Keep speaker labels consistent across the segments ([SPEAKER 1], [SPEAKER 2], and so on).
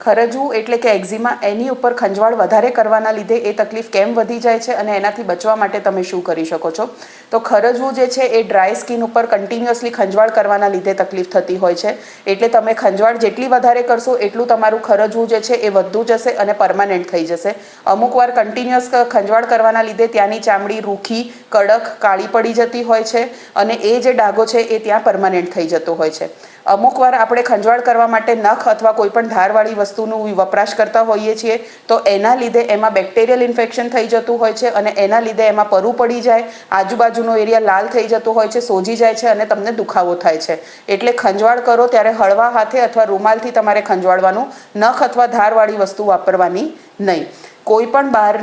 [SPEAKER 1] ખરજવું એટલે કે એક્ઝિમા, એની ઉપર ખંજવાળ વધારે કરવાના લીધે એ તકલીફ કેમ વધી જાય છે અને એનાથી બચવા માટે તમે શું કરી શકો છો? તો ખરજવું જે છે એ ડ્રાય સ્કિન ઉપર કન્ટિન્યુઅસલી ખંજવાળ કરવાના લીધે તકલીફ થતી હોય છે. એટલે તમે ખંજવાળ જેટલી વધારે કરશો એટલું તમારું ખરજવું જે છે એ વધતું જશે અને પરમાનન્ટ થઈ જશે. અમુક વાર કન્ટિન્યુઅસ ખંજવાળ કરવાના લીધે ત્યાંની ચામડી રૂખી, કડક, કાળી પડી જતી હોય છે અને એ જે ડાઘો છે એ ત્યાં પરમાનન્ટ થઈ જતો હોય છે. અમુક વાર આપણે ખંજવાળ કરવા માટે નખ અથવા કોઈ પણ ધારવાળી વસ્તુનું વપરાશ કરતા હોઈએ છીએ તો એના લીધે એમાં બેક્ટેરિયલ ઇન્ફેક્શન થઈ જતું હોય છે અને એના લીધે એમાં પરુ પડી જાય, આજુબાજુનો એરિયા લાલ થઈ જતો હોય છે, સોજી જાય છે અને તમને દુખાવો થાય છે. એટલે ખંજવાળ કરો ત્યારે હળવા હાથે અથવા રૂમાલથી તમારે ખંજવાળવાનું, નખ અથવા ધારવાળી વસ્તુ વાપરવાની નહીં. કોઈ પણ બહાર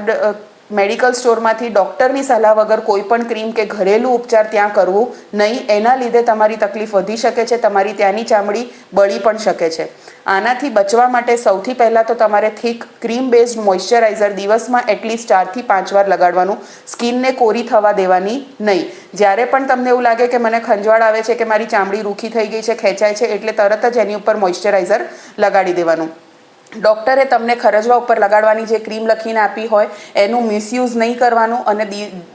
[SPEAKER 1] મેડિકલ સ્ટોરમાંથી ડૉક્ટરની સલાહ વગર કોઈ પણ ક્રીમ કે ઘરેલું ઉપચાર ત્યાં કરવું નહીં. એના લીધે તમારી તકલીફ વધી શકે છે, તમારી ત્યાંની ચામડી બળી પણ શકે છે. આનાથી બચવા માટે સૌથી પહેલાં તો તમારે થીક ક્રીમ બેઝડ મોઇશ્ચરાઇઝર દિવસમાં એટલીસ્ટ 4 થી 5 વાર લગાડવાનું. સ્કિનને કોરી થવા દેવાની નહીં. જ્યારે પણ તમને એવું લાગે કે મને ખંજવાળ આવે છે કે મારી ચામડી રૂખી થઈ ગઈ છે, ખેંચાય છે, એટલે તરત જ એની ઉપર મોઇશ્ચરાઇઝર લગાડી દેવાનું. ડૉક્ટરે તમને ખરજવા ઉપર લગાડવાની જે ક્રીમ લખીને આપી હોય એનું મિસયુઝ નહીં કરવાનું અને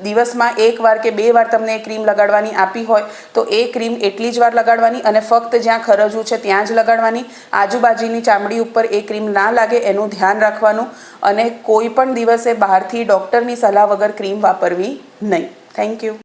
[SPEAKER 1] દિવસમાં 1 વાર કે 2 વાર તમને એ ક્રીમ લગાડવાની આપી હોય તો એ ક્રીમ એટલી જ વાર લગાડવાની અને ફક્ત જ્યાં ખરજવું છે ત્યાં જ લગાડવાની. આજુબાજુની ચામડી ઉપર એ ક્રીમ ના લાગે એનું ધ્યાન રાખવાનું અને કોઈ પણ દિવસે બહારથી ડૉક્ટરની સલાહ વગર ક્રીમ વાપરવી નહીં. Thank you.